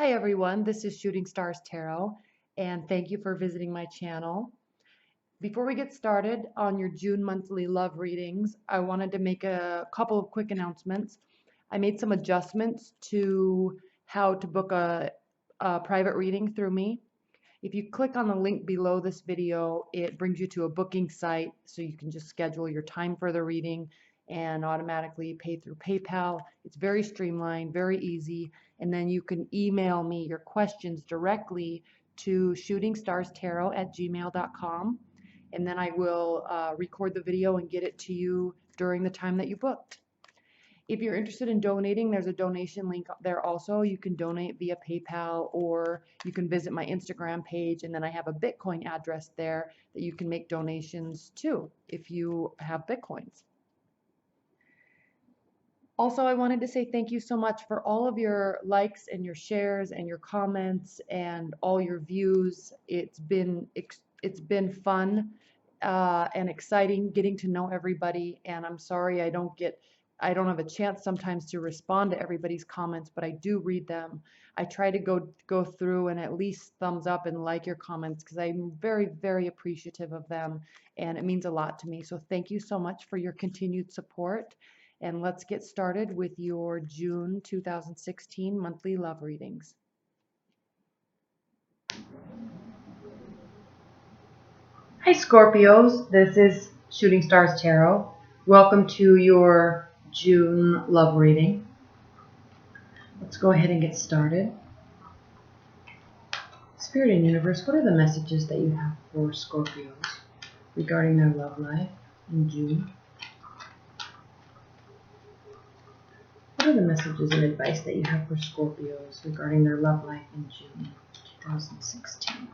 Hi everyone, this is Shooting Stars Tarot, and thank you for visiting my channel. Before we get started on your June monthly love readings, I wanted to make a couple of quick announcements. I made some adjustments to how to book a private reading through me. If you click on the link below this video, it brings you to a booking site so you can just schedule your time for the reading and automatically pay through PayPal. It's very streamlined, very easy, and then you can email me your questions directly to shootingstarstaro@gmail.com, and then I will record the video and get it to you during the time that you booked. If you're interested in donating, there's a donation link there also. You can donate via PayPal, or you can visit my Instagram page, and then I have a Bitcoin address there that you can make donations to if you have Bitcoins. Also, I wanted to say thank you so much for all of your likes and your shares and your comments and all your views. It's been fun and exciting getting to know everybody, and I'm sorry I don't have a chance sometimes to respond to everybody's comments, but I do read them. I try to go through and at least thumbs up and like your comments because I'm very, very appreciative of them, and it means a lot to me. So thank you so much for your continued support. And let's get started with your June 2016 monthly love readings. Hi Scorpios, this is Shooting Stars Tarot. Welcome to your June love reading. Let's go ahead and get started. Spirit and Universe, what are the messages that you have for Scorpios regarding their love life in June? What are the messages and advice that you have for Scorpios regarding their love life in June 2016?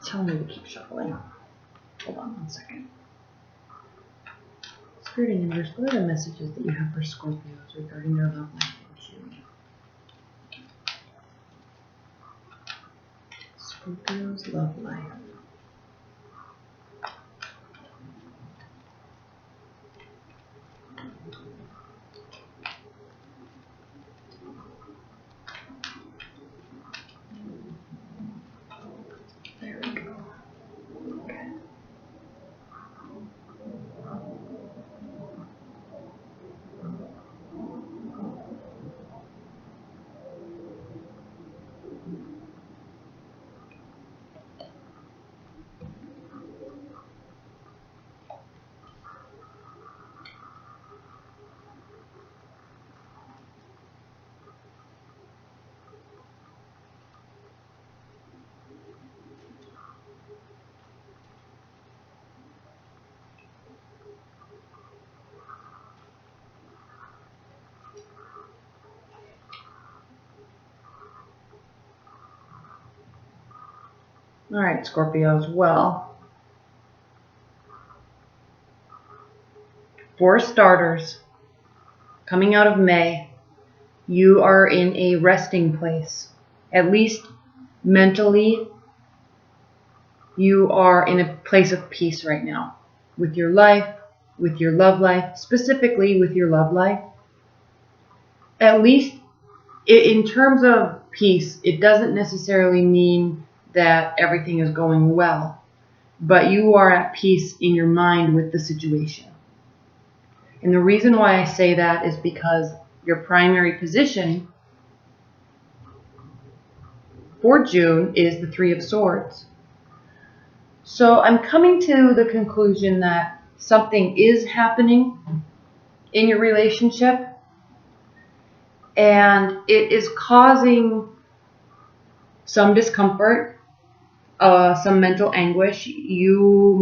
Tell me to keep shuffling. Hold on one second. Spirit and Universe, what are the messages that you have for Scorpios regarding their love life in June? Scorpio's love life. There we go. Okay. All right, Scorpios. Well, for starters, coming out of May, you are in a resting place. At least mentally, you are in a place of peace right now with your life, with your love life, specifically with your love life. At least in terms of peace, it doesn't necessarily mean that everything is going well, but you are at peace in your mind with the situation. And the reason why I say that is because your primary position for June is the Three of Swords. So I'm coming to the conclusion that something is happening in your relationship, and it is causing some discomfort, some mental anguish. You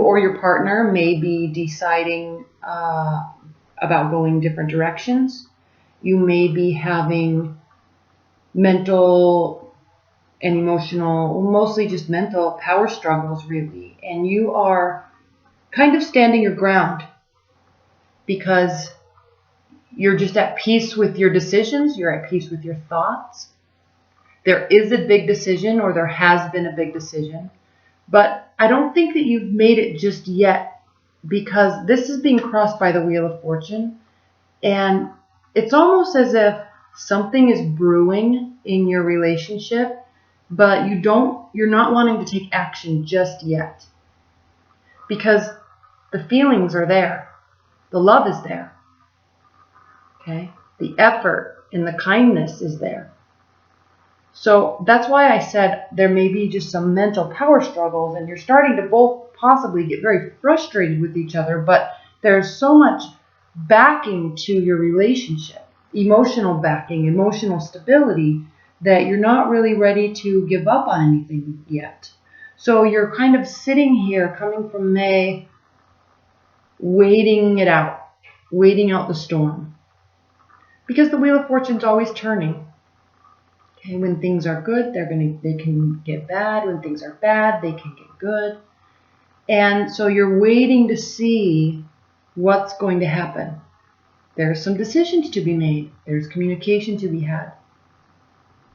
or your partner may be deciding about going different directions. You may be having mental and emotional, mostly just mental power struggles, really. And you are kind of standing your ground because you're just at peace with your decisions, you're at peace with your thoughts. There is a big decision, or there has been a big decision, but I don't think that you've made it just yet, because this is being crossed by the Wheel of Fortune, and it's almost as if something is brewing in your relationship, but you're not wanting to take action just yet, because the feelings are there, the love is there, okay? The effort and the kindness is there. So that's why I said there may be just some mental power struggles, and you're starting to both possibly get very frustrated with each other, but there's so much backing to your relationship, emotional backing, emotional stability, that you're not really ready to give up on anything yet. So you're kind of sitting here coming from May, waiting it out, waiting out the storm. Because the Wheel of Fortune's always turning. Okay, when things are good, they can get bad. When things are bad, they can get good. And so you're waiting to see what's going to happen. There's some decisions to be made. There's communication to be had.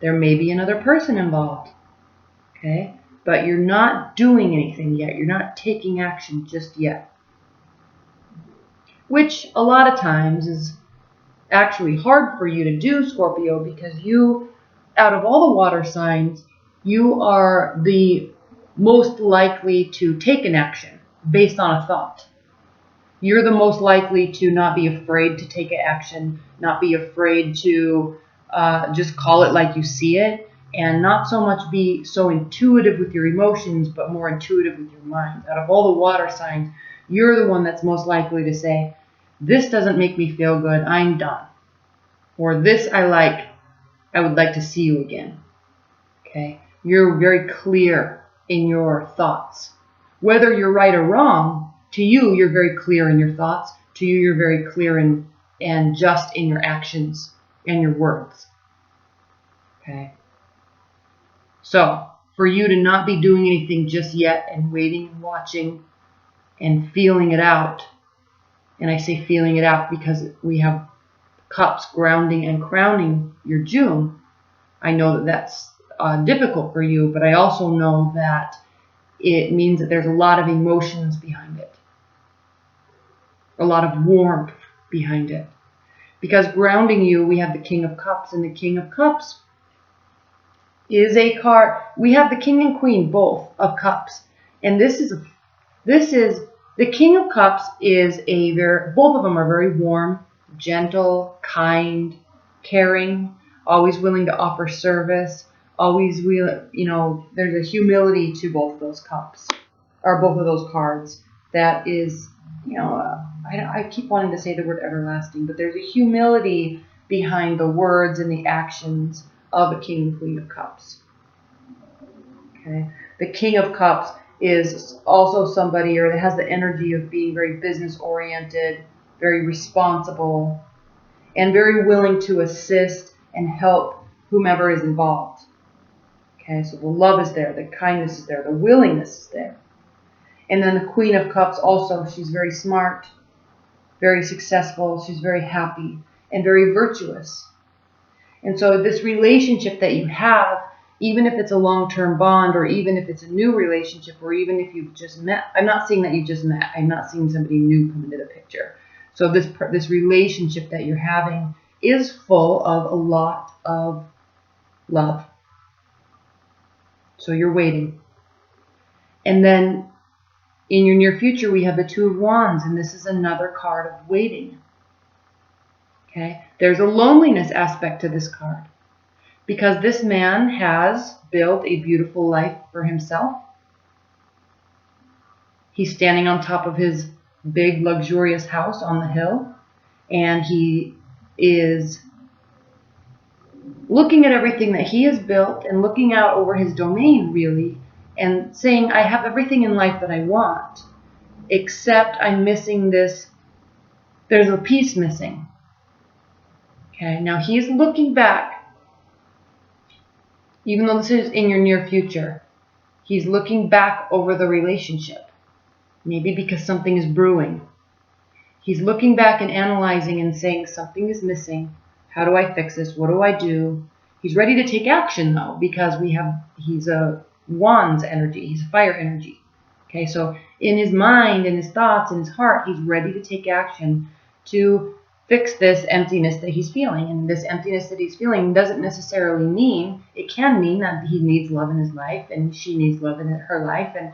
There may be another person involved. Okay? But you're not doing anything yet. You're not taking action just yet. Which a lot of times is actually hard for you to do, Scorpio, because you, out of all the water signs, you are the most likely to take an action based on a thought. You're the most likely to not be afraid to take an action, not be afraid to just call it like you see it, and not so much be so intuitive with your emotions, but more intuitive with your mind. Out of all the water signs, you're the one that's most likely to say, this doesn't make me feel good, I'm done. Or this I like, I would like to see you again. Okay? You're very clear in your thoughts. Whether you're right or wrong, to you, you're very clear in your thoughts. To you, you're very clear and just in your actions and your words. Okay? So, for you to not be doing anything just yet and waiting and watching and feeling it out, and I say feeling it out because we have cups grounding and crowning your June, I know that that's difficult for you, but I also know that it means that there's a lot of emotions behind it, a lot of warmth behind it. Because grounding you, we have the King of Cups, and the King of Cups is a card. We have the King and Queen, both of Cups, and this is the King of Cups is both of them are very warm, gentle, kind, caring, always willing to offer service, always there's a humility to both of those cups, or both of those cards. That is, I keep wanting to say the word everlasting, but there's a humility behind the words and the actions of a King and Queen of Cups. Okay, the King of Cups is also somebody, or that has the energy of being very business oriented, very responsible, and very willing to assist and help whomever is involved. Okay, so the love is there, the kindness is there, the willingness is there. And then the Queen of Cups also, she's very smart, very successful, she's very happy, and very virtuous. And so this relationship that you have, even if it's a long-term bond, or even if it's a new relationship, or even if you've just met, I'm not seeing that you just met, I'm not seeing somebody new come into the picture. So this relationship that you're having is full of a lot of love. So you're waiting. And then in your near future, we have the Two of Wands, and this is another card of waiting. Okay? There's a loneliness aspect to this card, because this man has built a beautiful life for himself. He's standing on top of his big, luxurious house on the hill, and he is looking at everything that he has built and looking out over his domain, really, and saying, I have everything in life that I want, except I'm missing this. There's a piece missing. Okay, now he's looking back Even though this is in your near future, he's looking back over the relationship. Maybe because something is brewing. He's looking back and analyzing and saying something is missing. How do I fix this? What do I do? He's ready to take action though, because he's a wands energy. He's a fire energy. Okay, so in his mind, in his thoughts, in his heart, he's ready to take action to fix this emptiness that he's feeling. And this emptiness that he's feeling doesn't necessarily mean, it can mean that he needs love in his life and she needs love in her life. And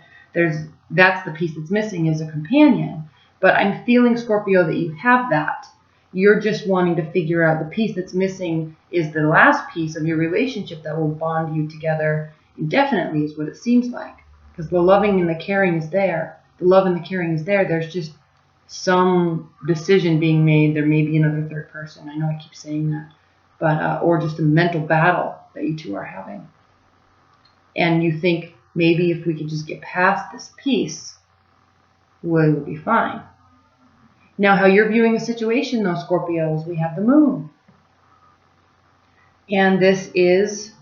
that's the piece that's missing, is a companion. But I'm feeling, Scorpio, that you have that. You're just wanting to figure out the piece that's missing is the last piece of your relationship that will bond you together indefinitely, is what it seems like. Because the loving and the caring is there. The love and the caring is there. There's just some decision being made. There may be another third person. I know I keep saying that. But or just a mental battle that you two are having. And you think, maybe if we could just get past this piece, we'll be fine. Now, how you're viewing the situation, though, Scorpios, we have the moon. And this is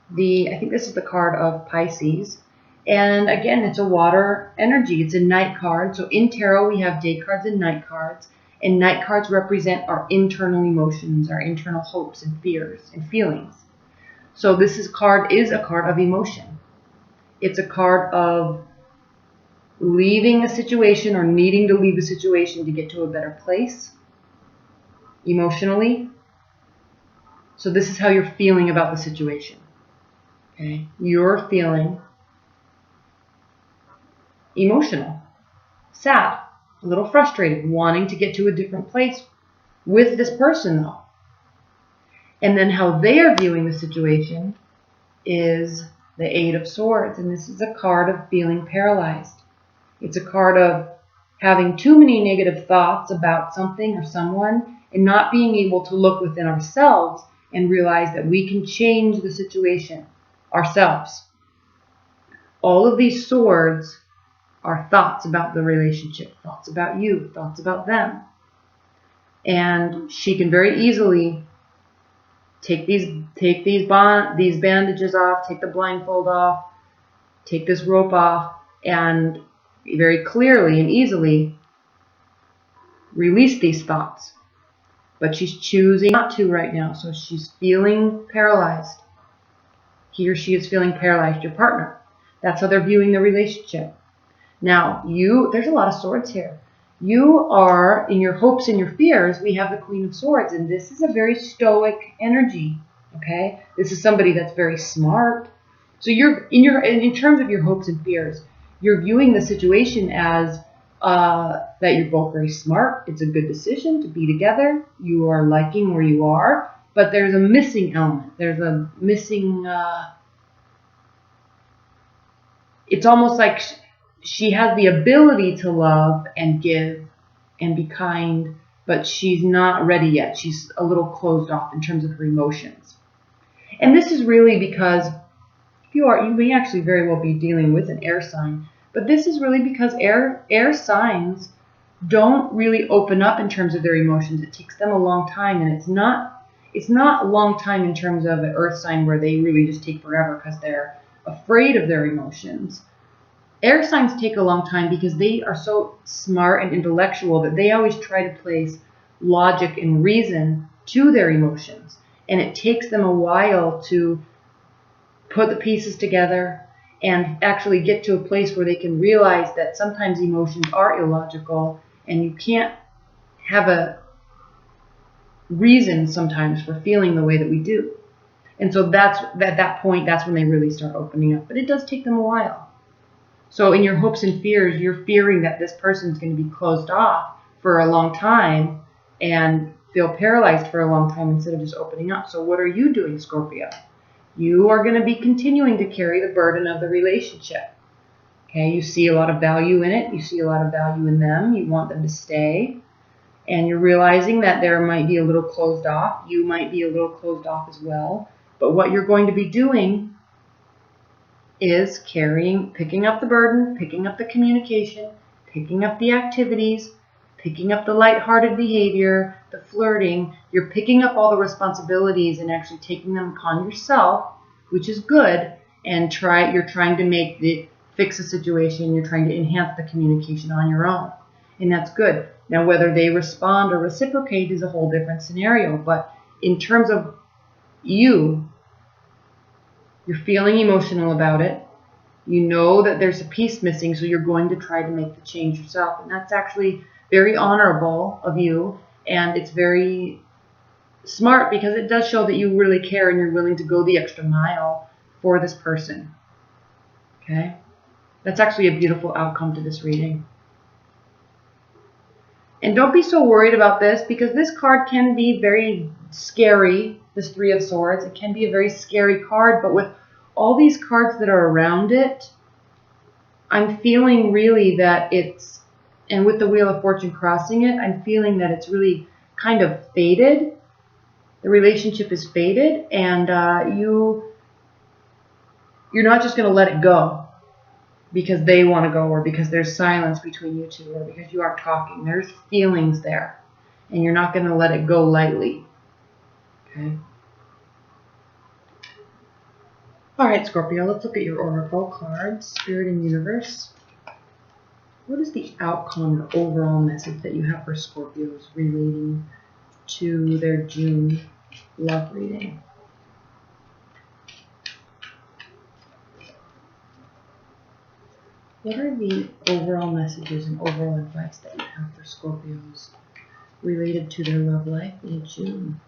I think this is the card of Pisces. And again, it's a water energy. It's a night card. So in tarot, we have day cards and night cards. And night cards represent our internal emotions, our internal hopes and fears and feelings. So this card is a card of emotion. It's a card of leaving a situation or needing to leave a situation to get to a better place emotionally. So this is how you're feeling about the situation. Okay? You're feeling emotional, sad, a little frustrated, wanting to get to a different place with this person though. And then how they are viewing the situation is the Eight of Swords. And this is a card of feeling paralyzed. It's a card of having too many negative thoughts about something or someone and not being able to look within ourselves and realize that we can change the situation ourselves. All of these swords are thoughts about the relationship, thoughts about you, thoughts about them. And she can very easily take these bandages off, take the blindfold off, take this rope off, and very clearly and easily release these thoughts. But she's choosing not to right now, so she's feeling paralyzed. He or she is feeling paralyzed, your partner. That's how they're viewing the relationship. Now, there's a lot of swords here. You are, in your hopes and your fears, we have the Queen of Swords, and this is a very stoic energy, okay? This is somebody that's very smart. So in terms of your hopes and fears, you're viewing the situation as that you're both very smart. It's a good decision to be together. You are liking where you are, but there's a missing element. There's a missing, it's almost like she has the ability to love and give and be kind, but she's not ready yet. She's a little closed off in terms of her emotions. And this is really because you may actually very well be dealing with an air sign, but this is really because air signs don't really open up in terms of their emotions. It takes them a long time, and it's not a long time in terms of an earth sign where they really just take forever because they're afraid of their emotions. Air signs take a long time because they are so smart and intellectual that they always try to place logic and reason to their emotions. And it takes them a while to put the pieces together and actually get to a place where they can realize that sometimes emotions are illogical and you can't have a reason sometimes for feeling the way that we do. And so that's at that point, that's when they really start opening up. But it does take them a while. So in your hopes and fears, you're fearing that this person's going to be closed off for a long time and feel paralyzed for a long time instead of just opening up. So what are you doing, Scorpio? You are going to be continuing to carry the burden of the relationship. Okay, you see a lot of value in it. You see a lot of value in them. You want them to stay. And you're realizing that there might be a little closed off. You might be a little closed off as well. But what you're going to be doing is picking up the burden, picking up the communication, picking up the activities, picking up the lighthearted behavior, the flirting. You're picking up all the responsibilities and actually taking them upon yourself which is good. And you're trying to fix a situation. You're trying to enhance the communication on your own, and that's good. Now, whether they respond or reciprocate is a whole different scenario. But in terms of you're feeling emotional about it. You know that there's a piece missing, so you're going to try to make the change yourself. And that's actually very honorable of you, and it's very smart because it does show that you really care and you're willing to go the extra mile for this person. Okay? That's actually a beautiful outcome to this reading. And don't be so worried about this, because this card can be very scary, this Three of Swords. It can be a very scary card, but with all these cards that are around it, I'm feeling really that and with the Wheel of Fortune crossing it, I'm feeling that it's really kind of faded. The relationship is faded, and you're not just going to let it go because they want to go, or because there's silence between you two, or because you aren't talking. There's feelings there, and you're not going to let it go lightly. Okay? All right, Scorpio, let's look at your Oracle cards, Spirit and Universe. What is the outcome, the overall message that you have for Scorpios relating to their June love reading? What are the overall messages and overall advice that you have for Scorpios related to their love life in June?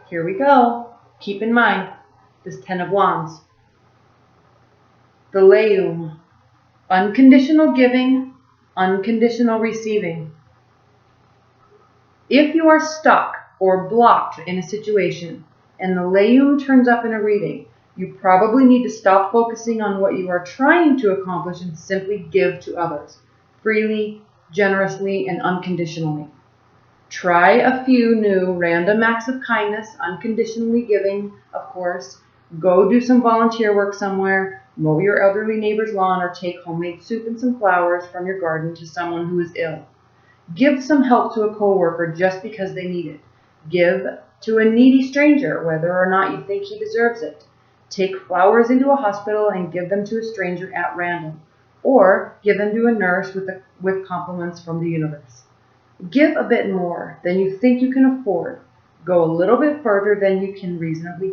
Here we go. Keep in mind this Ten of Wands. The Leum. Unconditional giving, unconditional receiving. If you are stuck or blocked in a situation and the Leum turns up in a reading, you probably need to stop focusing on what you are trying to accomplish and simply give to others, freely, generously, and unconditionally. Try a few new random acts of kindness, unconditionally giving, of course. Go do some volunteer work somewhere, mow your elderly neighbor's lawn, or take homemade soup and some flowers from your garden to someone who is ill. Give some help to a coworker just because they need it. Give to a needy stranger, whether or not you think he deserves it. Take flowers into a hospital and give them to a stranger at random, or give them to a nurse with compliments from the universe. Give a bit more than you think you can afford. Go a little bit further than you reasonably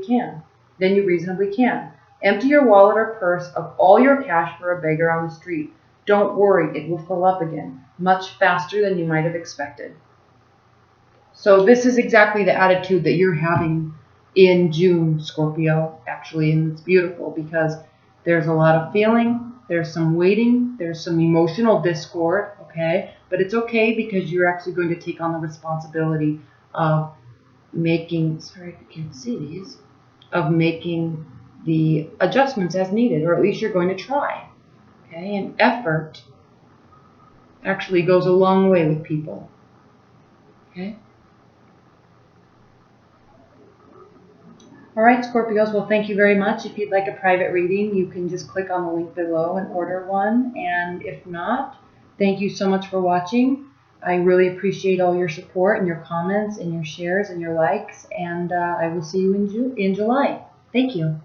can. Empty your wallet or purse of all your cash for a beggar on the street. Don't worry, it will fill up again, much faster than you might have expected. So this is exactly the attitude that you're having in June, Scorpio, actually, and it's beautiful because there's a lot of feeling, there's some waiting, there's some emotional discord, okay? But it's okay because you're actually going to take on the responsibility of making, sorry if you can't see these, of making the adjustments as needed, or at least you're going to try, okay? And effort actually goes a long way with people, okay? All right, Scorpios, well, thank you very much. If you'd like a private reading, you can just click on the link below and order one. And if not, thank you so much for watching. I really appreciate all your support and your comments and your shares and your likes. And I will see you in July. Thank you.